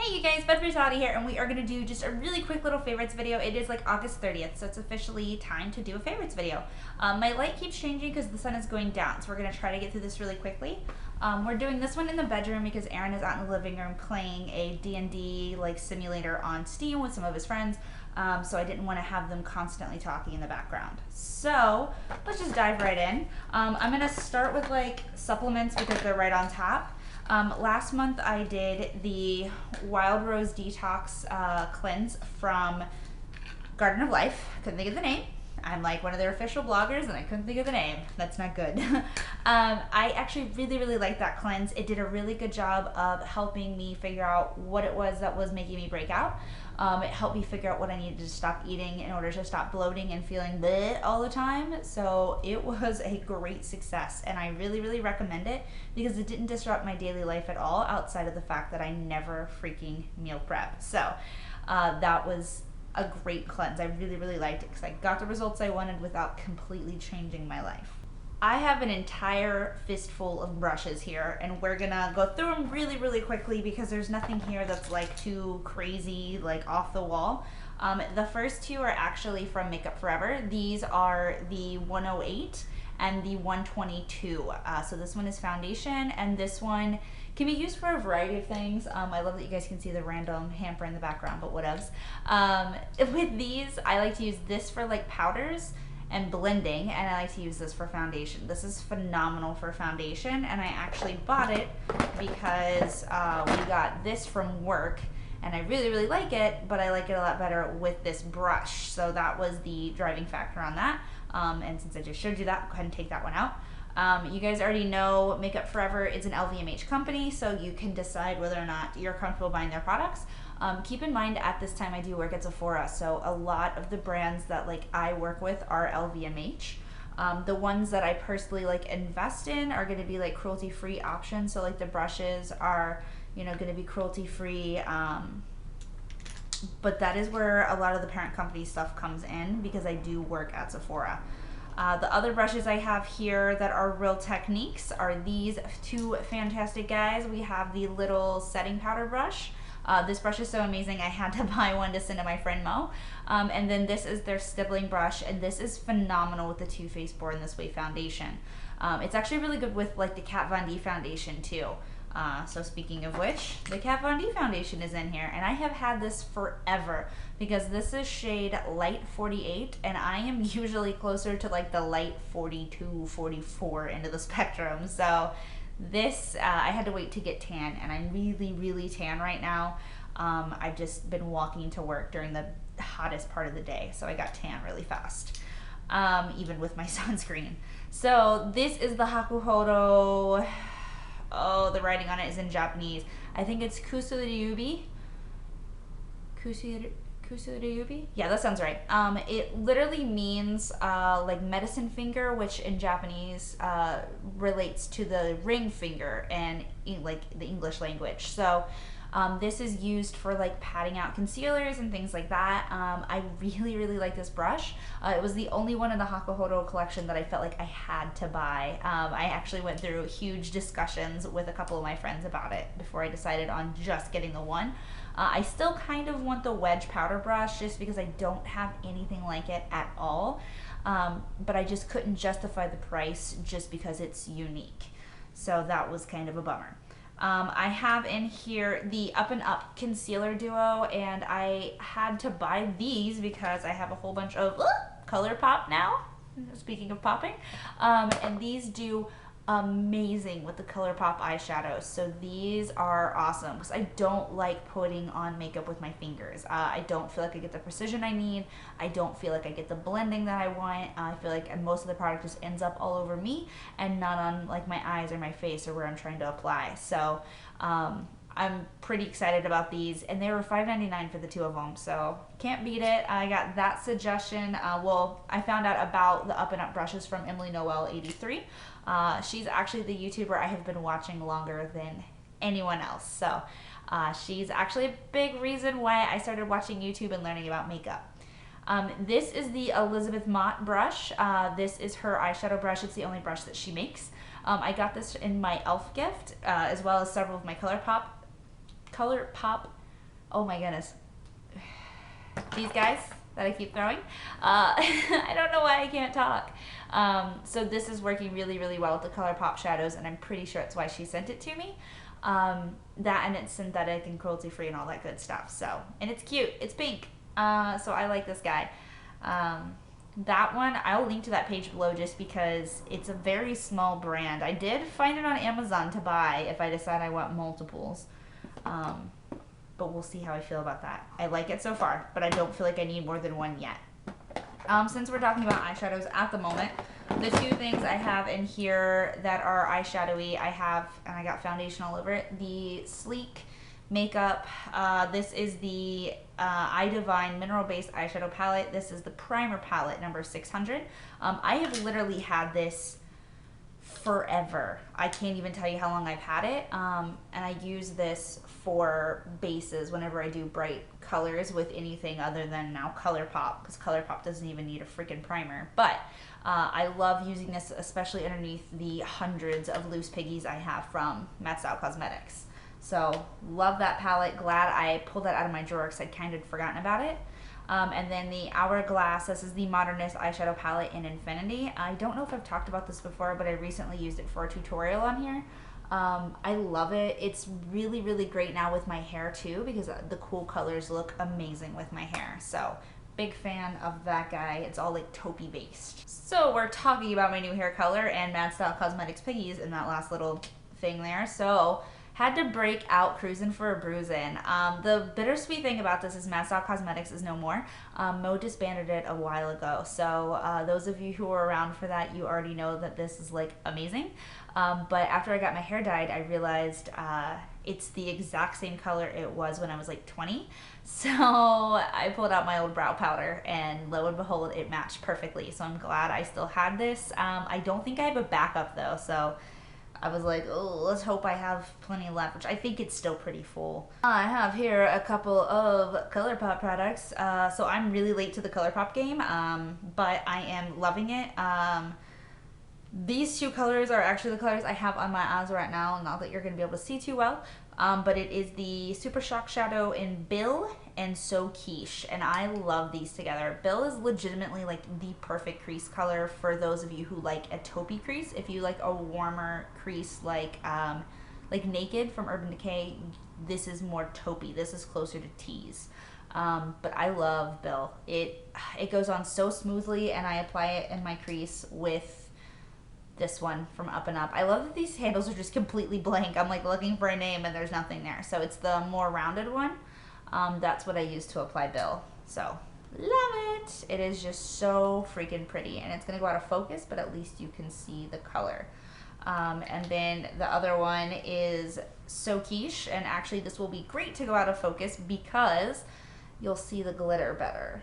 Hey you guys, Beth Brutality here, and we are going to do just a really quick little favorites video. It is like August 30th, so it's officially time to do a favorites video. My light keeps changing because the sun is going down, so we're going to try to get through this really quickly. We're doing this one in the bedroom because Aaron is out in the living room playing a D&D like simulator on Steam with some of his friends, so I didn't want to have them constantly talking in the background. So let's just dive right in. I'm going to start with like supplements because they're right on top. Last month I did the Wild Rose Detox cleanse from Garden of Life. Couldn't think of the name. I'm like one of their official bloggers and I couldn't think of the name. That's not good. I actually really liked that cleanse. It did a really good job of helping me figure out what it was that was making me break out. It helped me figure out what I needed to stop eating in order to stop bloating and feeling bleh all the time. So it was a great success and I really recommend it because it didn't disrupt my daily life at all outside of the fact that I never freaking meal prep. So that was a great cleanse. I really liked it because I got the results I wanted without completely changing my life. I have an entire fistful of brushes here and we're gonna go through them really quickly because there's nothing here that's like too crazy, like off the wall. The first two are actually from Makeup Forever. These are the 108 and the 122. So this one is foundation and this one can be used for a variety of things. I love that you guys can see the random hamper in the background, but whatevs. With these, I like to use this for like powders and blending, and I like to use this for foundation. This is phenomenal for foundation, and I actually bought it because we got this from work, and I really like it, but I like it a lot better with this brush. So that was the driving factor on that. And since I just showed you that, go ahead and take that one out. You guys already know Makeup Forever is an LVMH company, so you can decide whether or not you're comfortable buying their products. Keep in mind at this time I do work at Sephora, so a lot of the brands that like I work with are LVMH. The ones that I personally like invest in are going to be like cruelty free options, so like the brushes are, you know, going to be cruelty free, but that is where a lot of the parent company stuff comes in because I do work at Sephora. The other brushes I have here that are Real Techniques are these two fantastic guys. We have the little setting powder brush. This brush is so amazing, I had to buy one to send to my friend Mo. And then this is their Stippling brush, and this is phenomenal with the Too Faced Born This Way foundation. It's actually really good with like the Kat Von D foundation too. So speaking of which, the Kat Von D foundation is in here, and I have had this forever because this is shade Light 48, and I am usually closer to like the Light 42, 44 end of the spectrum. So this, I had to wait to get tan, and I'm really tan right now. I've just been walking to work during the hottest part of the day, so I got tan really fast, even with my sunscreen. So this is the Hakuhodo. Oh, the writing on it is in Japanese. I think it's Kusuriyubi. Kusuriyubi? Yeah, that sounds right. It literally means like medicine finger, which in Japanese relates to the ring finger and like the English language. So this is used for like patting out concealers and things like that. I really like this brush. It was the only one in the Hakuhodo collection that I felt like I had to buy. I actually went through huge discussions with a couple of my friends about it before I decided on just getting the one. I still kind of want the wedge powder brush just because I don't have anything like it at all. But I just couldn't justify the price just because it's unique. So that was kind of a bummer. I have in here the Up and Up Concealer Duo, and I had to buy these because I have a whole bunch of color pop now, speaking of popping, and these do amazing with the color pop eyeshadows. So these are awesome because I don't like putting on makeup with my fingers. I don't feel like I get the precision I need. I don't feel like I get the blending that I want. I feel like most of the product just ends up all over me and not on like my eyes or my face or where I'm trying to apply. So I'm pretty excited about these, and they were $5.99 for the two of them, so can't beat it. I got that suggestion. Well, I found out about the Up and Up brushes from Emily Noel 83. She's actually the YouTuber I have been watching longer than anyone else, so she's actually a big reason why I started watching YouTube and learning about makeup. This is the Elizabeth Mott brush. This is her eyeshadow brush. It's the only brush that she makes. I got this in my e.l.f. gift, as well as several of my ColourPop Oh my goodness. These guys that I keep throwing. I don't know why I can't talk. So this is working really, really well with the ColourPop shadows, and I'm pretty sure it's why she sent it to me. That, and it's synthetic and cruelty free and all that good stuff. So, and it's cute. It's pink. So I like this guy. That one, I'll link to that page below just because it's a very small brand. I did find it on Amazon to buy if I decide I want multiples. But we'll see how I feel about that. I like it so far, but I don't feel like I need more than one yet. Since we're talking about eyeshadows at the moment, the two things I have in here that are eyeshadowy, I have, and I got foundation all over it, the Sleek Makeup. This is the iDivine Mineral Based Eyeshadow Palette. This is the Primer Palette, number 600. I have literally had this forever. I can't even tell you how long I've had it. And I use this for bases whenever I do bright colors with anything other than now ColourPop, because ColourPop doesn't even need a freaking primer. But I love using this, especially underneath the hundreds of loose piggies I have from Matte Style Cosmetics. So love that palette. Glad I pulled that out of my drawer because I'd kind of forgotten about it. And then the Hourglass, this is the Modernist eyeshadow palette in Infinity. I don't know if I've talked about this before, but I recently used it for a tutorial on here. I love it. It's really, really great now with my hair too, because the cool colors look amazing with my hair. So big fan of that guy. It's all like taupey based. So we're talking about my new hair color and Matte Style Cosmetics piggies in that last little thing there. So had to break out Cruisin' for a Bruisin'. The bittersweet thing about this is Matte Style Cosmetics is no more. Mo disbanded it a while ago. So those of you who were around for that, you already know that this is like amazing. But after I got my hair dyed, I realized it's the exact same color it was when I was like 20. So I pulled out my old brow powder and lo and behold, it matched perfectly. So I'm glad I still had this. I don't think I have a backup though. So I was like, oh, let's hope I have plenty left, which I think it's still pretty full. I have here a couple of ColourPop products. So I'm really late to the ColourPop game, but I am loving it. These two colors are actually the colors I have on my eyes right now, not that you're going to be able to see too well. But it is the Super Shock Shadow in Bill and So Quiche, and I love these together. Bill is legitimately like the perfect crease color for those of you who like a taupey crease. If you like a warmer crease like Naked from Urban Decay, this is more taupey. This is closer to tease. But I love Bill. It goes on so smoothly, and I apply it in my crease with this one from Up and Up. I love that these handles are just completely blank. I'm like looking for a name and there's nothing there. So it's the more rounded one. That's what I use to apply Bill. So love it. It is just so freaking pretty, and it's gonna go out of focus, but at least you can see the color. And then the other one is So Quiche, and actually this will be great to go out of focus because you'll see the glitter better.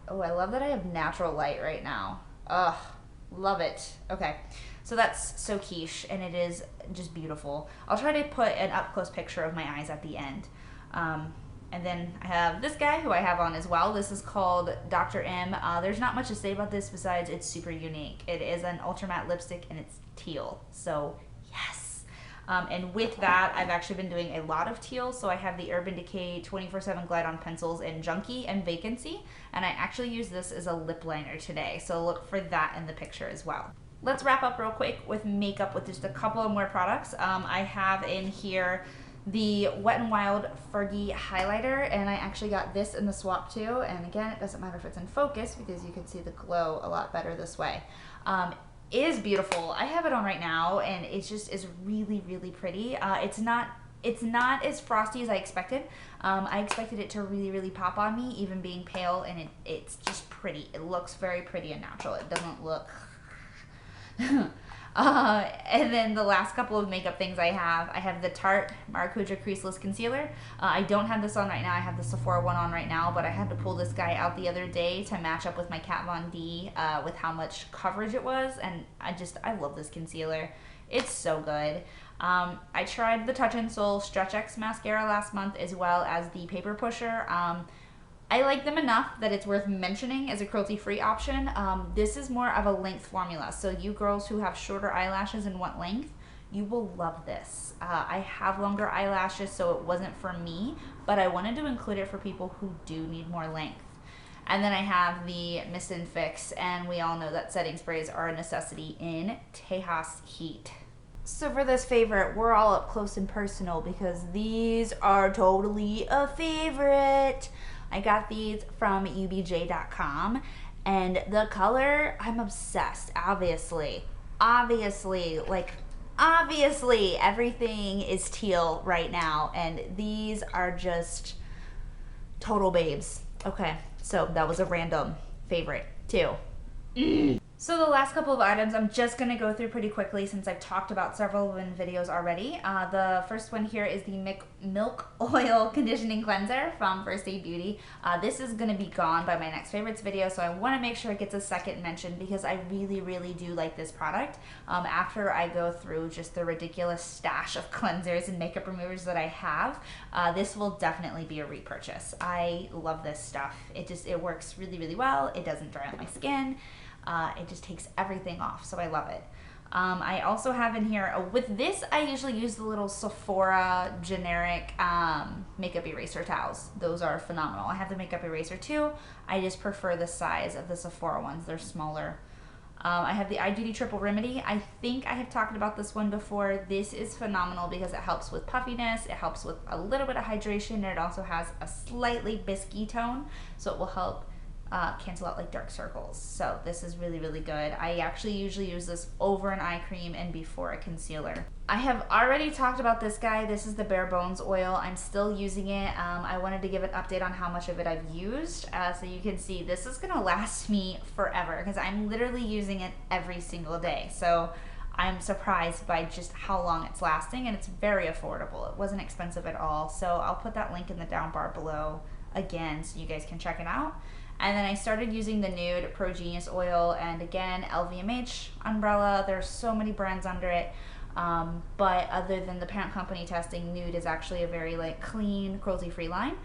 Oh, I love that I have natural light right now. Ugh. Love it. Okay, so that's So Quiche, and it is just beautiful. I'll try to put an up-close picture of my eyes at the end. And then I have this guy who I have on as well. This is called Dr. M. There's not much to say about this besides it's super unique. It is an ultra matte lipstick, and it's teal, so yes. And with that, I've actually been doing a lot of teal. So I have the Urban Decay 24/7 Glide On pencils in Junkie and Vacancy. And I actually use this as a lip liner today. So look for that in the picture as well. Let's wrap up real quick with makeup with just a couple of more products. I have in here the Wet n Wild Fergie highlighter, and I actually got this in the swap too. And again, it doesn't matter if it's in focus because you can see the glow a lot better this way. Is beautiful. I have it on right now, and it just is really, really pretty. It's not as frosty as I expected. I expected it to really, really pop on me, even being pale, and it's just pretty. It looks very pretty and natural. It doesn't look and then the last couple of makeup things I have the Tarte Maracuja Creaseless Concealer. I don't have this on right now. I have the Sephora one on right now, but I had to pull this guy out the other day to match up with my Kat Von D with how much coverage it was, and I love this concealer. It's so good. I tried the Touch in Sol Stretch X mascara last month, as well as the Paper Pusher. I like them enough that it's worth mentioning as a cruelty-free option. This is more of a length formula, so you girls who have shorter eyelashes and want length, You will love this. I have longer eyelashes, so it wasn't for me, but I wanted to include it for people who do need more length. And then I have the Mist and Fix, and we all know that setting sprays are a necessity in Tejas heat. So for this favorite, we're all up close and personal because these are totally a favorite. I got these from ubj.com, and the color, I'm obsessed, obviously. Obviously, everything is teal right now, and these are just total babes. Okay, so that was a random favorite too. So the last couple of items I'm just going to go through pretty quickly since I've talked about several of them in videos already. The first one here is the Milk Oil Conditioning Cleanser from First Aid Beauty. This is going to be gone by my next favorites video, so I want to make sure it gets a second mention because I really, really do like this product. After I go through just the ridiculous stash of cleansers and makeup removers that I have, this will definitely be a repurchase. I love this stuff. It works really, really well. It doesn't dry out my skin. It just takes everything off, so I love it. I also have in here, with this, I usually use the little Sephora generic makeup eraser towels. Those are phenomenal. I have the makeup eraser too. I just prefer the size of the Sephora ones. They're smaller. I have the iDuty Triple Remedy. I think I have talked about this one before. This is phenomenal because it helps with puffiness, it helps with a little bit of hydration, and it also has a slightly biscuity tone, so it will help cancel out like dark circles. So this is really, really good. I actually usually use this over an eye cream and before a concealer. I have already talked about this guy. This is the Bare Bones oil. I'm still using it. I wanted to give an update on how much of it I've used, so you can see this is gonna last me forever because I'm literally using it every single day. So I'm surprised by just how long it's lasting, and it's very affordable. It wasn't expensive at all. So I'll put that link in the down bar below again so you guys can check it out. And then I started using the Nude Pro Genius oil, and again, LVMH umbrella. There's so many brands under it, but other than the parent company testing, Nude is actually a very clean, cruelty-free line.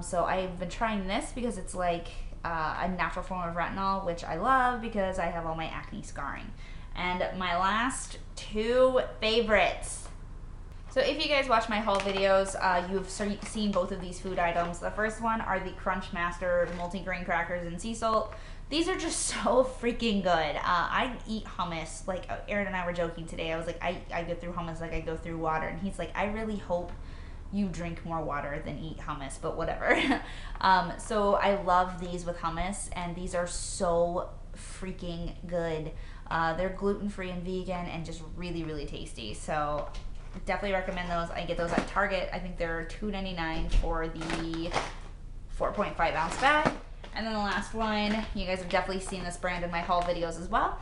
So I've been trying this because it's like a natural form of retinol, which I love because I have all my acne scarring. And my last two favorites. So if you guys watch my haul videos, you've seen both of these food items. The first one are the Crunch Master multigrain crackers and sea salt. These are just so freaking good. I eat hummus. Like Aaron and I were joking today. I was like, I go through hummus like I go through water. And he's like, I really hope you drink more water than eat hummus, but whatever. So I love these with hummus, and these are so freaking good. They're gluten-free and vegan and just really, really tasty. So definitely recommend those. I get those at Target. I think they're $2.99 for the 4.5 ounce bag. And then the last one, you guys have definitely seen this brand in my haul videos as well.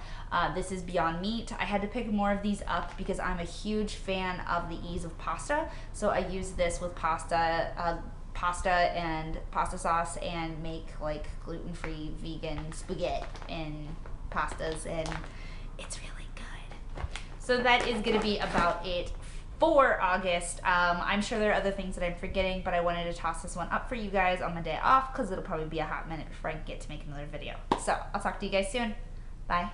This is Beyond Meat. I had to pick more of these up because I'm a huge fan of the ease of pasta. So I use this with pasta and pasta sauce and make like gluten-free vegan spaghetti and pastas, and it's really good. So that is going to be about it for August. I'm sure there are other things that I'm forgetting, but I wanted to toss this one up for you guys on my day off because it'll probably be a hot minute before I get to make another video. So I'll talk to you guys soon. Bye.